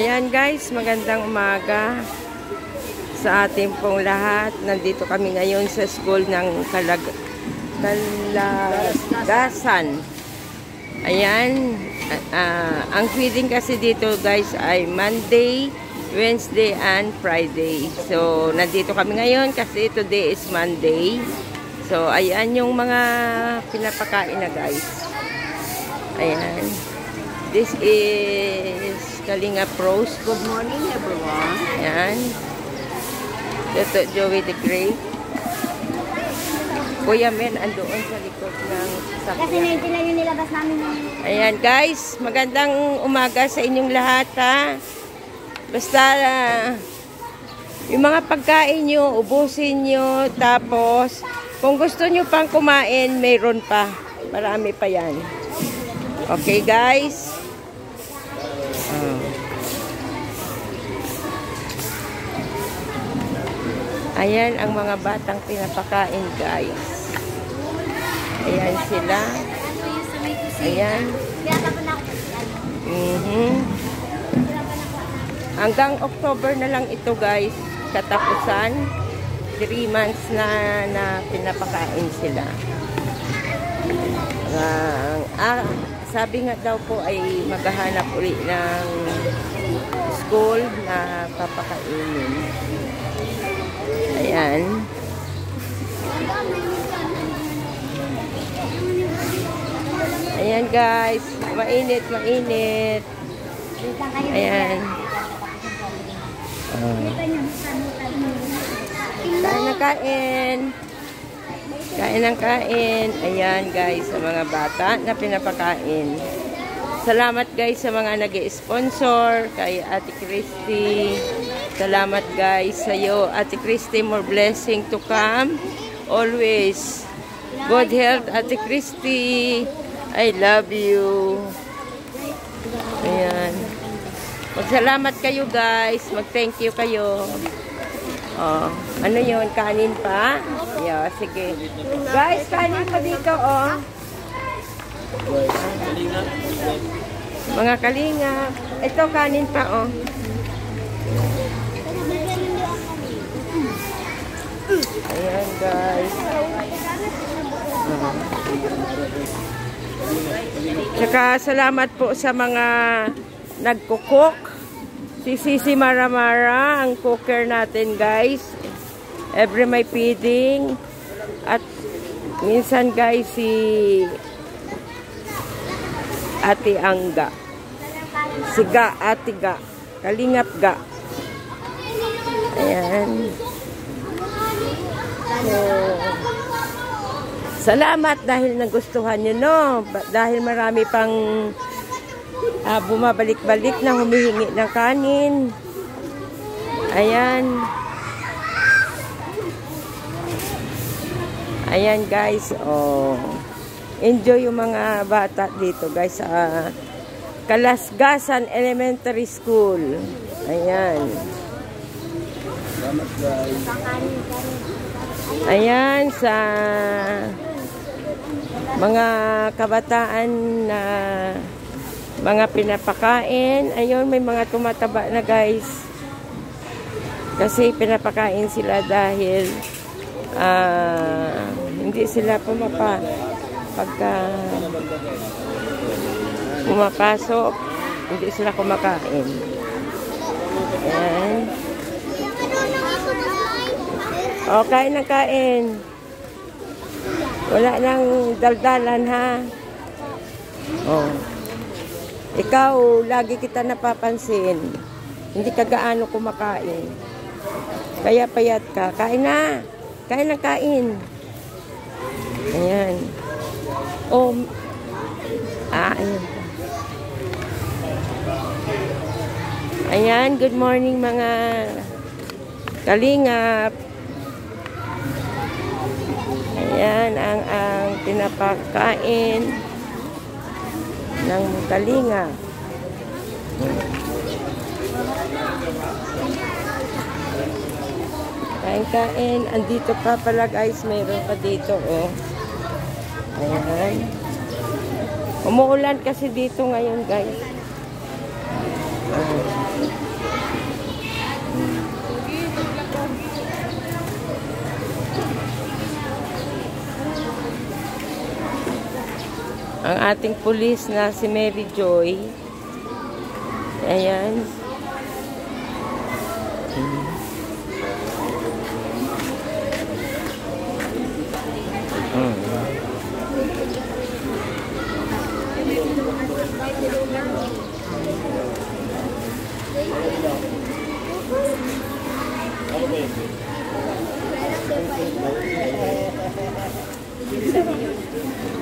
Ayan guys, magandang umaga sa ating pong lahat. Nandito kami ngayon sa school ng Kalagasan. Ayan, ang feeding kasi dito guys ay Monday, Wednesday, and Friday. So, nandito kami ngayon kasi today is Monday. So, ayan yung mga pinapakain na guys. Ayan. This is Kalinga Pros. Good morning everyone. Ayan. Ito, Joey the Great. Kuya Men, andoon sa likod ng sasakyan. Kasi natin lang yung nilabas namin. Ayan guys, magandang umaga sa inyong lahat ha. Basta yung mga pagkain nyo, ubusin nyo. Tapos, kung gusto nyo pang kumain, mayroon pa. Marami pa yan. Okay guys. Ayan ang mga batang pinapakain guys. Ayan sila. Ayan. Hanggang October na lang ito guys. Katapusan. 3 months na pinapakain sila. Sabi nga daw po ay maghahanap ulit ng school na papakainin. Ayan. Ayan guys. Mainit, mainit. Ayan. Kain na kain. Kain ng kain. Ayan guys, sa mga bata na pinapakain. Salamat guys sa mga nag-sponsor kay Ate Christy. Salamat guys sa iyo, Ate Christy. More blessing to come. Always. Good health, Ate Christy. I love you. Ayan. Magsalamat kayo guys. Mag-thank you kayo. Oh, ano yun? Kanin pa? Yeah, sige. Guys, kanin pa dito, oh. Mga kalinga. Ito, kanin pa, oh. Ayan, guys. Saka, salamat po sa mga nagkukok. Si Sisi Maramara, ang cooker natin guys. Every may feeding. At minsan guys si Ate Angga. Si Ga, Ate Ga. Kalingap Ga. Ayan. So, salamat dahil nagustuhan nyo, no? Dahil marami pang bumabalik-balik na humihingi ng kanin. Ayan. Ayan guys. Oh. Enjoy yung mga bata dito guys sa Kalagasan Elementary School. Ayan. Ayan sa mga kabataan na mga pinapakain. Ayun, may mga tumataba na guys. Kasi pinapakain sila dahil hindi sila pagka pumapasok, hindi sila kumakain. Ayan. O, kain na kain. Wala nang daldalan ha. O. Ikaw, lagi kita napapansin. Hindi ka gaano kumakain. Kaya payat ka. Kain na. Kain na kain. Ayan. Oh. Ayan. Ayan. Good morning mga kalingap. Ayan ang pinapakain ng kalinga. Kain-kain. Andito pa pala guys. Mayroon pa dito, oh. Ayan. Umuulan kasi dito ngayon guys. ang ating pulis na si Mary Joy. Ayan.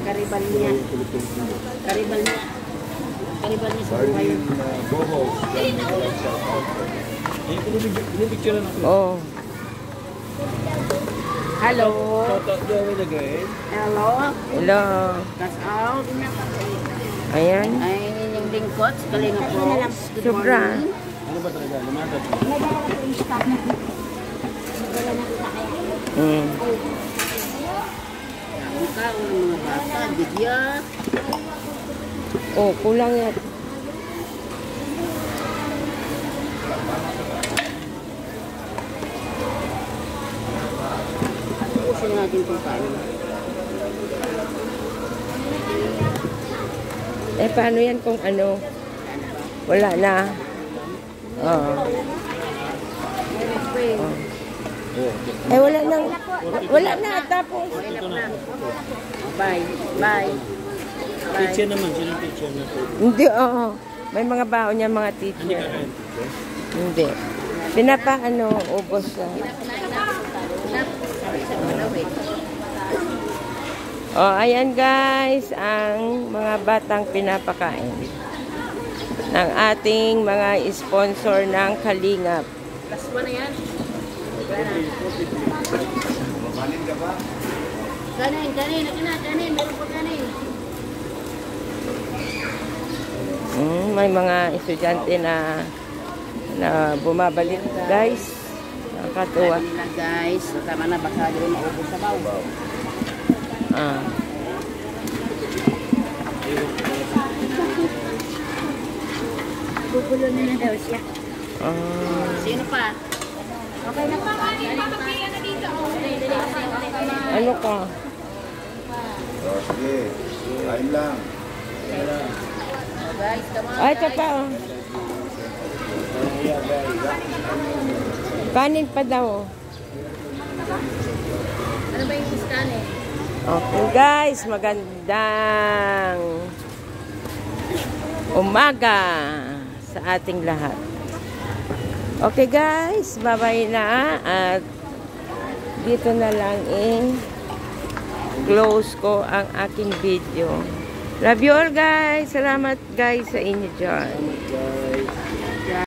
Karibal niya. Karibal niya. Karibal niya sa buhay. Oh. Hello. Hello. Hello. That's out. Ayan. Ay, yung lingkot. Kalinga po. Good Sobra. morning. Ang kaon ng mga bata. Bigya. Oh, kulang yan. Usin natin itong kain. Eh, paano yan kung ano? Wala na. Oo. Eh, wala na. Wala na. Tapos. Bye. Bye. Teacher naman, sino teacher na po? Hindi, oo. May mga baon niya, mga teacher. Hindi. Pinapaano, ubos na. Oh, ayan guys, ang mga batang pinapakain ng ating mga sponsor ng Kalingap. Last one na yan. Kanin. Kanin. Meron pa kanin. May mga estudyante na bumabalik guys. Nakakatuwa. Kanin nila guys. Tama na, baka doon maubos sa baw. Gugulo na daw siya. Sino pa? Okay na pa. Ano ka? Sige, kain lang. Guys, come on. Ay, ito pa. Oh. Kanin pa daw. Oh. Ano ba yung kanin? Okay guys, magandang umaga sa ating lahat. Okay guys, bye-bye na at dito na lang close ko ang aking video. Love you all guys. Salamat guys sa inyo dyan.